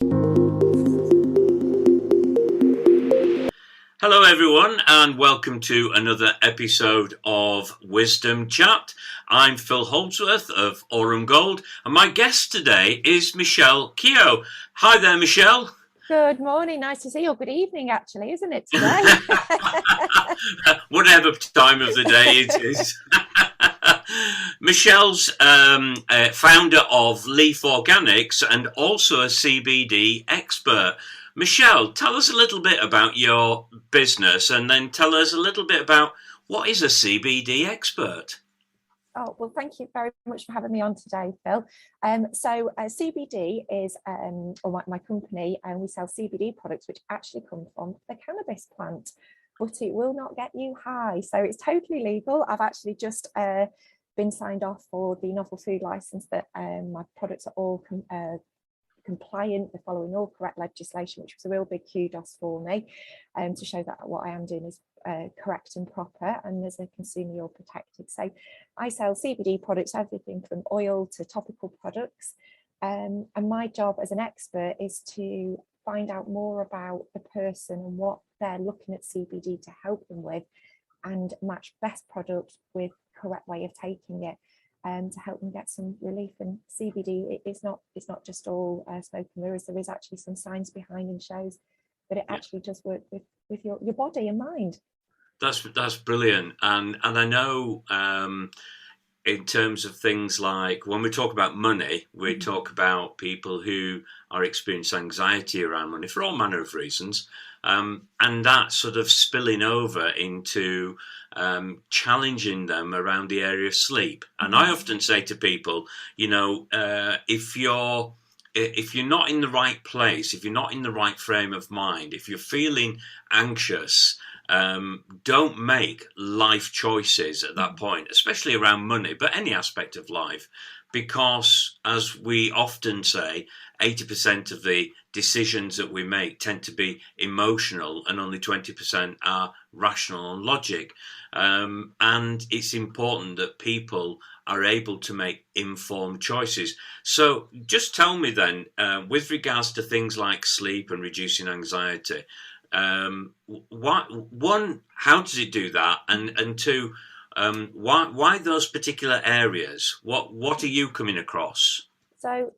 Hello, everyone, and welcome to another episode of Wisdom Chat. I'm Phil Holdsworth of Aurum Gold, and my guest today is Michelle Keogh. Hi there, Michelle. Good morning. Nice to see you. Good evening, actually, isn't it today? Whatever time of the day it is. Michelle's founder of Leaf Organics and also a CBD expert. Michelle, tell us a little bit about your business and then tell us a little bit about what is a CBD expert. Oh, well, thank you very much for having me on today, Phil. CBD is, or my company, and we sell CBD products which actually come from the cannabis plant, but it will not get you high. So it's totally legal. I've actually just been signed off for the novel food license that my products are all compliant, they're following all correct legislation, which was a real big kudos for me, to show that what I am doing is correct and proper, and as a consumer you're protected. So I sell CBD products, everything from oil to topical products, and my job as an expert is to find out more about the person and what they're looking at CBD to help them with, and match best product with correct way of taking it, to help them get some relief. And CBD, it's not just all smoke and mirrors. There is actually some science behind, and shows that it actually does work with your body and mind. That's brilliant, and I know in terms of things like when we talk about money, we talk about people who are experiencing anxiety around money for all manner of reasons, and that sort of spilling over into challenging them around the area of sleep. And I often say to people, if you're not in the right place, if you're not in the right frame of mind, if you're feeling anxious, don't make life choices at that point, especially around money, but any aspect of life, because as we often say, 80% of the decisions that we make tend to be emotional and only 20% are rational and logic. And it's important that people are able to make informed choices. So just tell me then, with regards to things like sleep and reducing anxiety, one, how does it do that, and two, why those particular areas? What are you coming across? So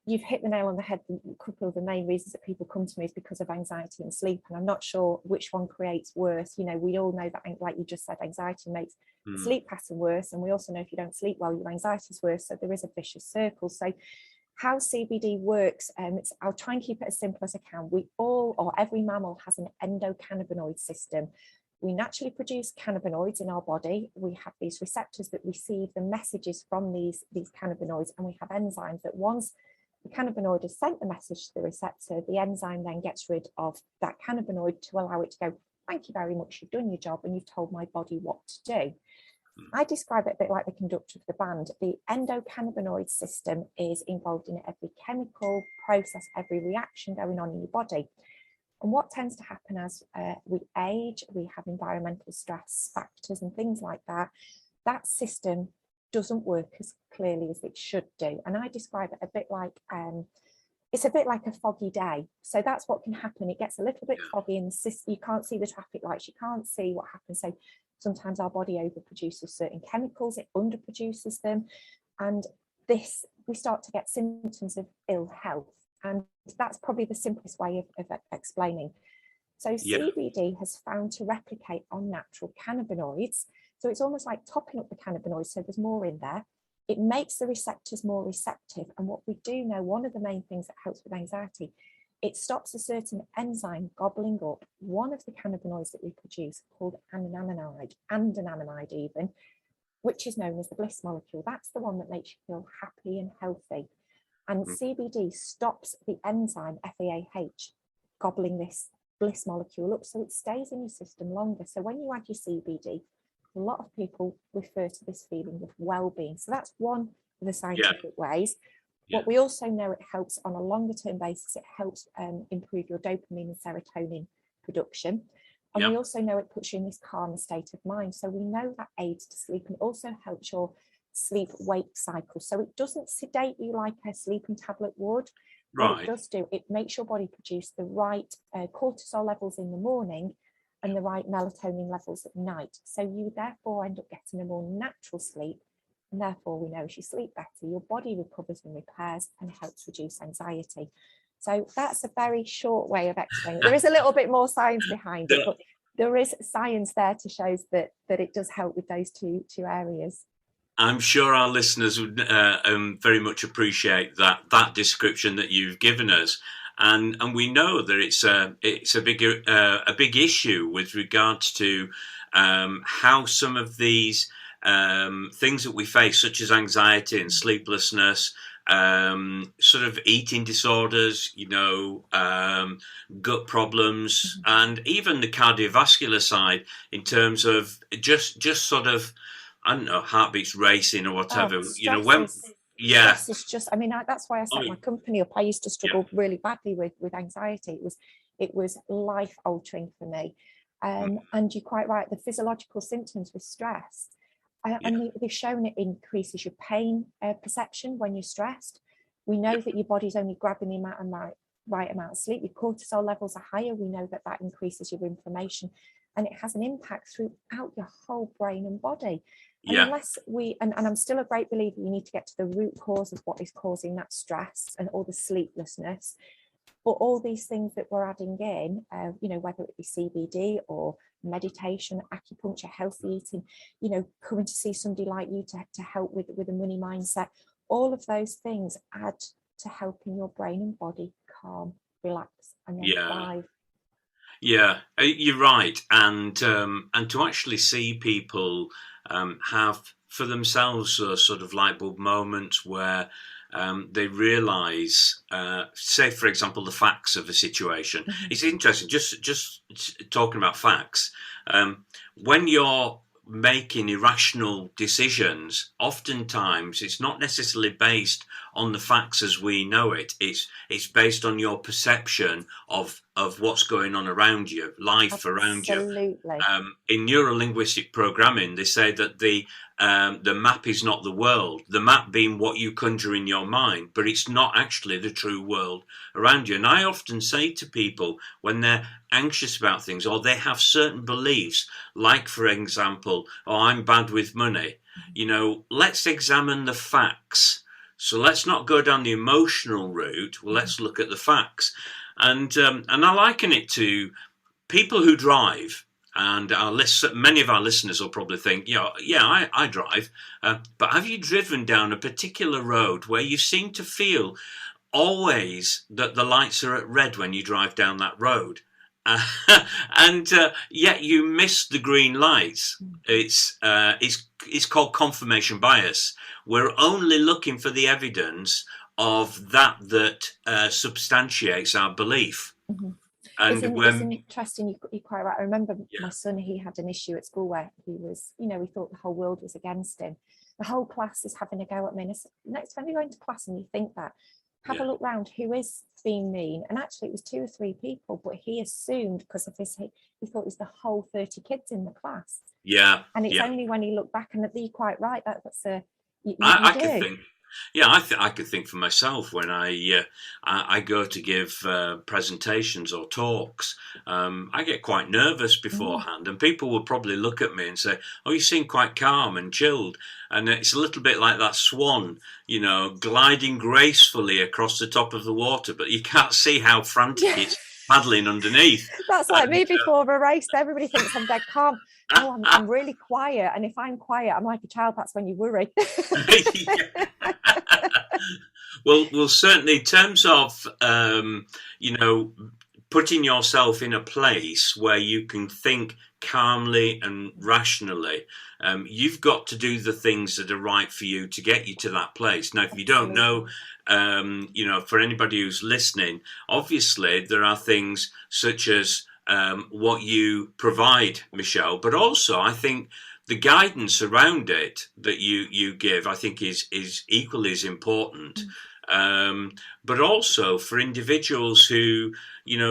you've hit the nail on the head. A couple of the main reasons that people come to me is because of anxiety and sleep, and I'm not sure which one creates worse. We all know that, like you just said, anxiety makes the sleep pattern worse, and we also know if you don't sleep well, your anxiety is worse. So there is a vicious circle. So how CBD works, I'll try and keep it as simple as I can. We all, or every mammal, has an endocannabinoid system. We naturally produce cannabinoids in our body. We have these receptors that receive the messages from these cannabinoids, and we have enzymes that, once the cannabinoid has sent the message to the receptor, the enzyme then gets rid of that cannabinoid to allow it to go, thank you very much, you've done your job and you've told my body what to do. I describe it a bit like the conductor of the band. The endocannabinoid system is involved in every chemical process, every reaction going on in your body. And what tends to happen as we age, we have environmental stress factors and things like that, that system doesn't work as clearly as it should do. And I describe it a bit like, it's a bit like a foggy day. So that's what can happen. It gets a little bit foggy and you can't see the traffic lights, you can't see what happens. So sometimes our body overproduces certain chemicals, it underproduces them. And we start to get symptoms of ill health. And that's probably the simplest way of explaining. So CBD has found to replicate on natural cannabinoids. So it's almost like topping up the cannabinoids, so there's more in there. It makes the receptors more receptive. And what we do know, one of the main things that helps with anxiety, it stops a certain enzyme gobbling up one of the cannabinoids that we produce, called anandamide even, which is known as the bliss molecule. That's the one that makes you feel happy and healthy. And CBD stops the enzyme FAAH gobbling this bliss molecule up, so it stays in your system longer. So when you add your CBD, a lot of people refer to this feeling of well-being. So that's one of the scientific ways. What we also know, it helps on a longer term basis. It helps improve your dopamine and serotonin production. And we also know it puts you in this calmer state of mind. So we know that aids to sleep and also helps your sleep-wake cycle. So it doesn't sedate you like a sleeping tablet would. what it Right. does do, it makes your body produce the right cortisol levels in the morning and the right melatonin levels at night. So you therefore end up getting a more natural sleep. And therefore, we know as you sleep better, your body recovers and repairs and helps reduce anxiety. So that's a very short way of explaining it. There is a little bit more science behind it, but there is science there to show that it does help with those two areas. I'm sure our listeners would very much appreciate that description that you've given us, and we know that it's a big issue with regards to how some of these things that we face, such as anxiety and sleeplessness, sort of eating disorders, gut problems, and even the cardiovascular side in terms of just sort of, I don't know, heartbeats racing or whatever. Yeah. Stress is just, I mean, that's why I Oh, set my company up. I used to yeah. struggle really badly with anxiety. It was life altering for me. And you're quite right, the physiological symptoms with stress, Yeah. and they've shown it increases your pain perception when you're stressed. We know that your body's only grabbing the right amount of sleep. Your cortisol levels are higher. We know that increases your inflammation, and it has an impact throughout your whole brain and body. And Yeah. unless and I'm still a great believer, you need to get to the root cause of what is causing that stress and all the sleeplessness. But all these things that we're adding in, whether it be CBD or meditation, acupuncture, healthy eating, coming to see somebody like you to help with a money mindset, all of those things add to helping your brain and body calm, relax, and then Yeah. thrive. Yeah, you're right, and to actually see people have for themselves a sort of light bulb moments where they realise, say for example, the facts of a situation. Mm-hmm. It's interesting, just talking about facts. When you're making irrational decisions, oftentimes it's not necessarily based on the facts as we know it. It's based on your perception of what's going on around you, life around you. Absolutely. In neurolinguistic programming, they say that the map is not the world. The map being what you conjure in your mind, but it's not actually the true world around you. And I often say to people when they're anxious about things or they have certain beliefs, like for example, oh, I'm bad with money. Let's examine the facts. So let's not go down the emotional route. Well, let's look at the facts. And I liken it to people who drive. And many of our listeners will probably think, I drive. But have you driven down a particular road where you seem to feel always that the lights are at red when you drive down that road? And yet you miss the green lights. It's called confirmation bias. We're only looking for the evidence of that substantiates our belief. Mm-hmm. And it's interesting, you're quite right. I remember Yeah. my son, he had an issue at school where he was, he thought the whole world was against him. The whole class is having a go at me. And I said, next time you go into class and you think that, have a look round, who is being mean? And actually it was 2 or 3 people, but he assumed because of this, he thought it was the whole 30 kids in the class. Yeah. And it's Yeah. only when he looked back, and you're quite right, that's you I do. could think. Yeah, I could think for myself when I go to give presentations or talks. I get quite nervous beforehand, and people will probably look at me and say, "Oh, you seem quite calm and chilled." And it's a little bit like that swan, gliding gracefully across the top of the water, but you can't see how frantic it's paddling underneath. That's like me before a race. Everybody thinks I'm dead calm. No, I'm really quiet. And if I'm quiet, I'm like a child. That's when you worry. Well, certainly in terms of, putting yourself in a place where you can think calmly and rationally, you've got to do the things that are right for you to get you to that place. Now, if you don't know, for anybody who's listening, obviously there are things such as what you provide, Michelle, but also I think the guidance around it that you give, I think is equally as important. But also for individuals who,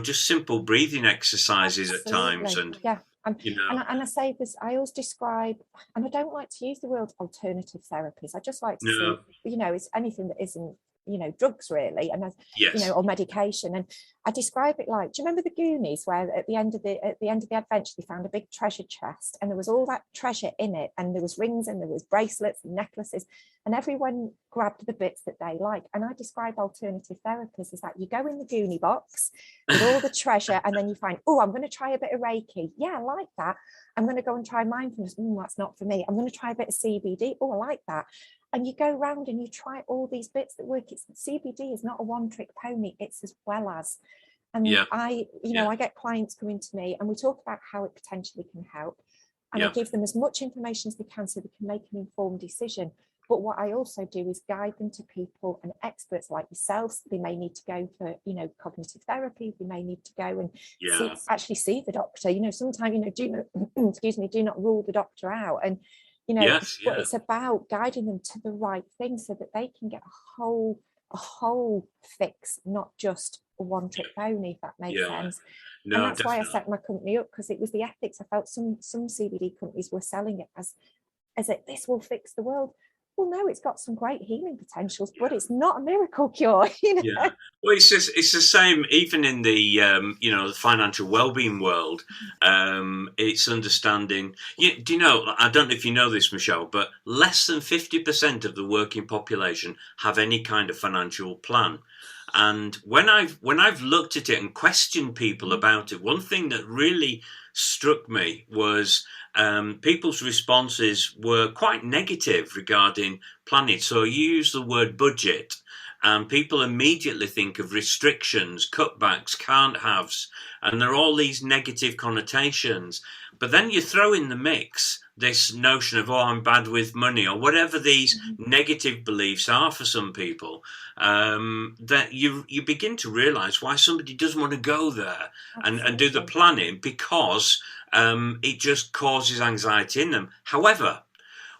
just simple breathing exercises at times, and yeah. And I say this, I always describe, and I don't like to use the word alternative therapies. I just like to say, it's anything that isn't drugs really, and Yes. or medication. And I describe it like, do you remember the Goonies, where at the end of the adventure they found a big treasure chest and there was all that treasure in it, and there was rings and there was bracelets and necklaces, and everyone grabbed the bits that they like. And I describe alternative therapies as that you go in the Goonie box with all the treasure, and then you find, oh, I'm going to try a bit of Reiki. Yeah, I like that. I'm going to go and try mindfulness. That's not for me. I'm going to try a bit of CBD. Oh, I like that. And you go around and you try all these bits that work. CBD is not a one-trick pony. It's as well as. And Yeah. I get clients coming to me and we talk about how it potentially can help. And Yeah. I give them as much information as they can so they can make an informed decision. But what I also do is guide them to people and experts like yourselves. They may need to go for, cognitive therapy. They may need to go and see the doctor. Sometimes, do not rule the doctor out. And, but it's about guiding them to the right thing so that they can get a whole fix, not just a one-trick pony, if that makes sense. No, and that's definitely why I set my company up, because it was the ethics. I felt some CBD companies were selling it as this will fix the world. Well, no, it's got some great healing potentials, but it's not a miracle cure. Yeah. Well, it's the same even in the the financial well-being world. It's understanding. Do you know? I don't know if you know this, Michelle, but less than 50% of the working population have any kind of financial plan. And when I've looked at it and questioned people about it, one thing that really struck me was people's responses were quite negative regarding planning. So you use the word budget, and people immediately think of restrictions, cutbacks, can't haves, and there are all these negative connotations. But then you throw in the mix this notion of, I'm bad with money, or whatever these negative beliefs are for some people, that you begin to realize why somebody doesn't want to go there and do the planning, because it just causes anxiety in them. However,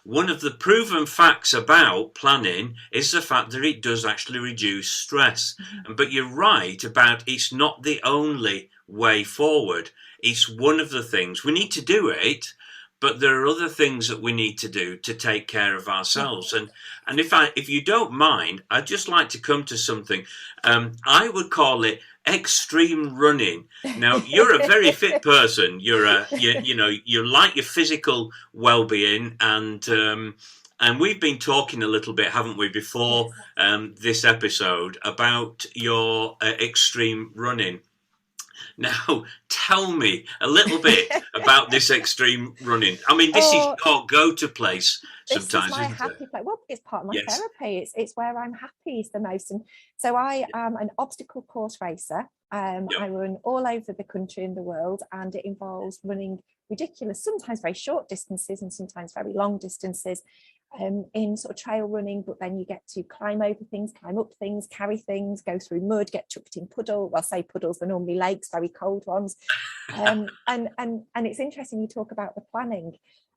one of the proven facts about planning is the fact that it does actually reduce stress. But you're right about it's not the only way forward. It's one of the things. We need to do it, but there are other things that we need to do to take care of ourselves. And if you don't mind, I'd just like to come to something. I would call it extreme running. Now, you're a very fit person. You like your physical well-being, and we've been talking a little bit, haven't we, before this episode about your extreme running. Now, tell me a little bit about this extreme running. I mean, this is your go-to place sometimes, this is my happy place. Well, it's part of my therapy. It's where I'm happiest the most. And so I am an obstacle course racer. I run all over the country and the world, and it involves running ridiculous, sometimes very short distances and sometimes very long distances, in sort of trail running. But then you get to climb over things, climb up things, carry things, go through mud, get chucked in puddle. Well, I say puddles, they're normally lakes, very cold ones. And it's interesting you talk about the planning.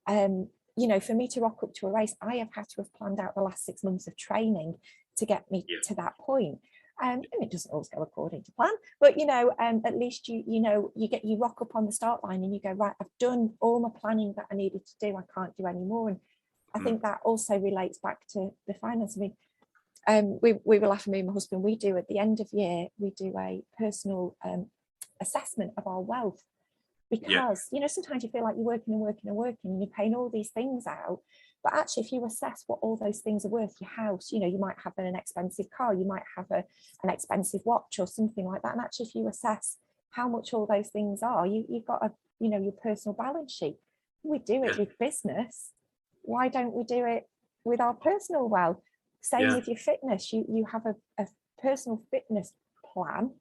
For me to rock up to a race, I have had to have planned out the last 6 months of training to get me to that point. And it doesn't always go according to plan, but at least you rock up on the start line and you go, right, I've done all my planning that I needed to do. I can't do any more. And I think that also relates back to the finance. I mean, we were laughing, me and my husband, we do at the end of year, we do a personal assessment of our wealth, because sometimes you feel like you're working and you're paying all these things out. But actually, if you assess what all those things are worth, your house, you might have an expensive car, you might have an expensive watch or something like that. And actually, if you assess how much all those things are, you've got your personal balance sheet. We do it with business. Why don't we do it with our personal wealth? Same with your fitness. You have a personal fitness plan,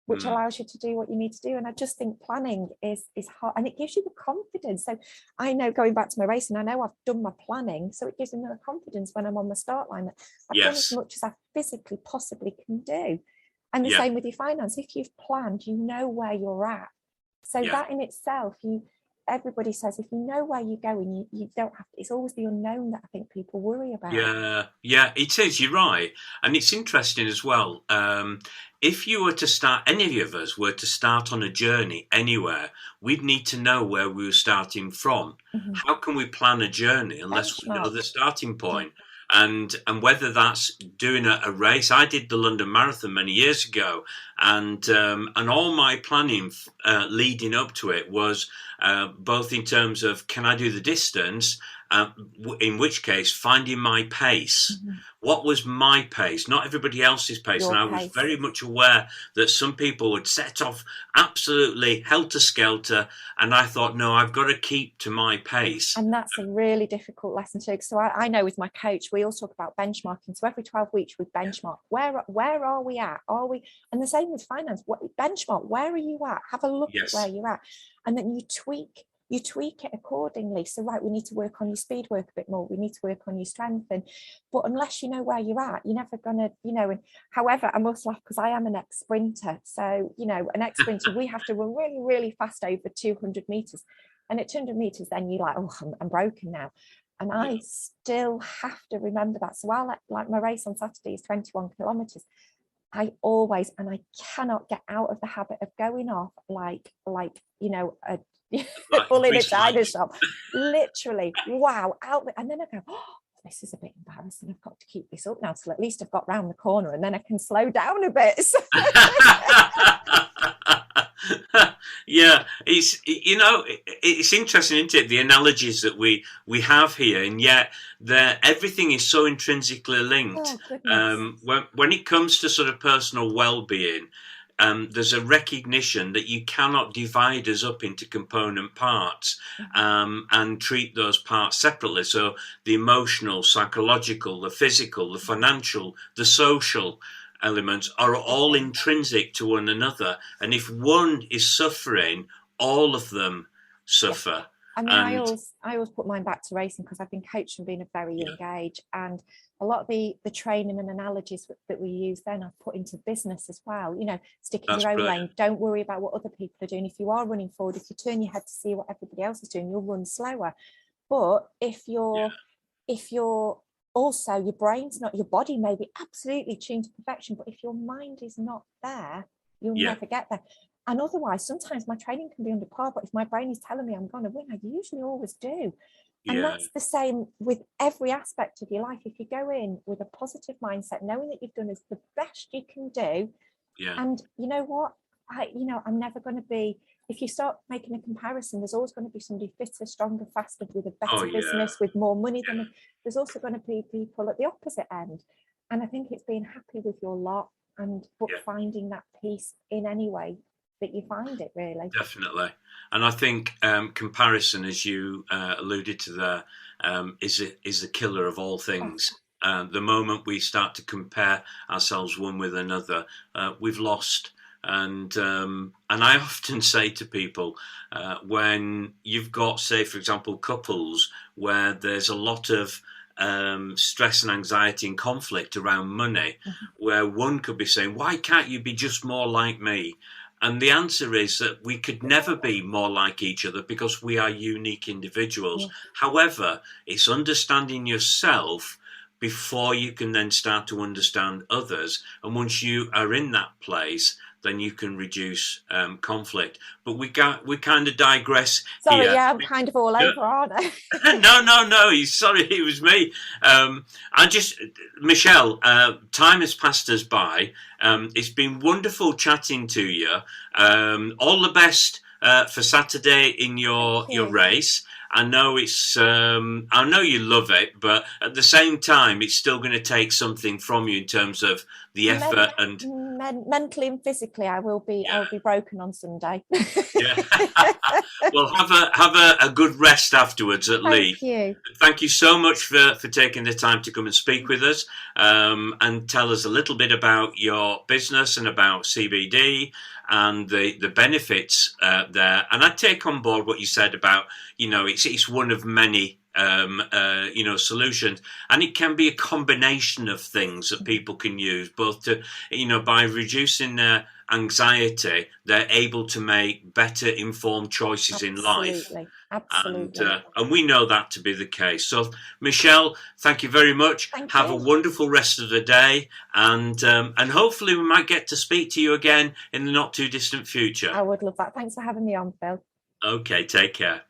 which allows you to do what you need to do. And I just think planning is hard, and it gives you the confidence. So I know, going back to my racing, I know I've done my planning, so it gives me the confidence when I'm on the start line that I've done as much as I physically possibly can do. And the same with your finance. If you've planned, you know where you're at. So that in itself, everybody says, if you know where you're going, you don't have to, it's always the unknown that I think people worry about. Yeah, it is, you're right. And it's interesting as well. If you were to start, any of us were to start on a journey anywhere, we'd need to know where we were starting from. How can we plan a journey unless we know the starting point? and whether that's doing a race. I did the London Marathon many years ago, and all my planning leading up to it was both in terms of can I do the distance, in which case finding my pace. Mm-hmm. What was my pace, not everybody else's pace. Your and I pace. was very much aware that some people would set off absolutely helter-skelter, and I thought, no, I've got to keep to my pace. And that's a really difficult lesson too. So I know with my coach, we all talk about benchmarking. So every 12 weeks we benchmark. Where are we at? Are we? And the same with finance. Benchmark, where are you at? Have a look Yes. at where you're at. And then you tweak it accordingly. So right, we need to work on your speed work a bit more. We need to work on your strength. But unless you know where you're at, you're never gonna, and however, I must laugh because I am an ex-sprinter. So, an ex-sprinter, we have to run really, really fast over 200 meters. And at 200 meters, then you're like, oh, I'm broken now. And I still have to remember that. So while like my race on Saturday is 21 kilometers, I always, and I cannot get out of the habit of going off like a bull in a china shop, literally, wow, out. And then I go, oh, this is a bit embarrassing. I've got to keep this up now till at least I've got round the corner and then I can slow down a bit. Yeah, it's interesting, isn't it? The analogies that we have here, and yet everything is so intrinsically linked. When it comes to sort of personal well-being, there's a recognition that you cannot divide us up into component parts and treat those parts separately. So the emotional, psychological, the physical, the financial, the social elements are all intrinsic to one another. And if one is suffering, all of them suffer. I mean, I always put mine back to racing because I've been coached from being a very young age, and a lot of the training and analogies that we use then I've put into business as well. Stick in your own lane. Don't worry about what other people are doing. If you are running forward, if you turn your head to see what everybody else is doing, you'll run slower. But if you're also, your brain's not, your body may be absolutely tuned to perfection, but if your mind is not there, you'll never get there. And otherwise, sometimes my training can be under par, but if my brain is telling me I'm going to win, I usually always do. And that's the same with every aspect of your life. If you go in with a positive mindset, knowing that you've done is the best you can do, and you know what, I'm never going to be, if you start making a comparison, there's always going to be somebody fitter, stronger, faster, with a better business, with more money than me. There's also going to be people at the opposite end. And I think it's being happy with your lot but finding that peace in any way that you find it, really. Definitely. And I think comparison, as you alluded to there, is the killer of all things. The moment we start to compare ourselves one with another, we've lost. And I often say to people, when you've got, say, for example, couples where there's a lot of stress and anxiety and conflict around money, where one could be saying, why can't you be just more like me? And the answer is that we could never be more like each other because we are unique individuals. However, it's understanding yourself before you can then start to understand others. And once you are in that place, then you can reduce conflict. But we kind of digress. Sorry, here. I'm kind of all over, aren't I? No. Sorry, it was me. Michelle, time has passed us by. It's been wonderful chatting to you. All the best for Saturday in your race. I know I know you love it, but at the same time, it's still going to take something from you in terms of the effort and mentally and physically. I'll be broken on Sunday. Well, have a good rest afterwards at least. Thank you so much for taking the time to come and speak with us and tell us a little bit about your business and about CBD and the benefits there. And I take on board what you said about, it's one of many solutions, and it can be a combination of things that people can use, both to, by reducing their anxiety, they're able to make better informed choices in life. Absolutely. And we know that to be the case. So, Michelle, thank you very much. Have a wonderful rest of the day, and hopefully we might get to speak to you again in the not too distant future. I would love that. Thanks for having me on, Phil. Okay, take care.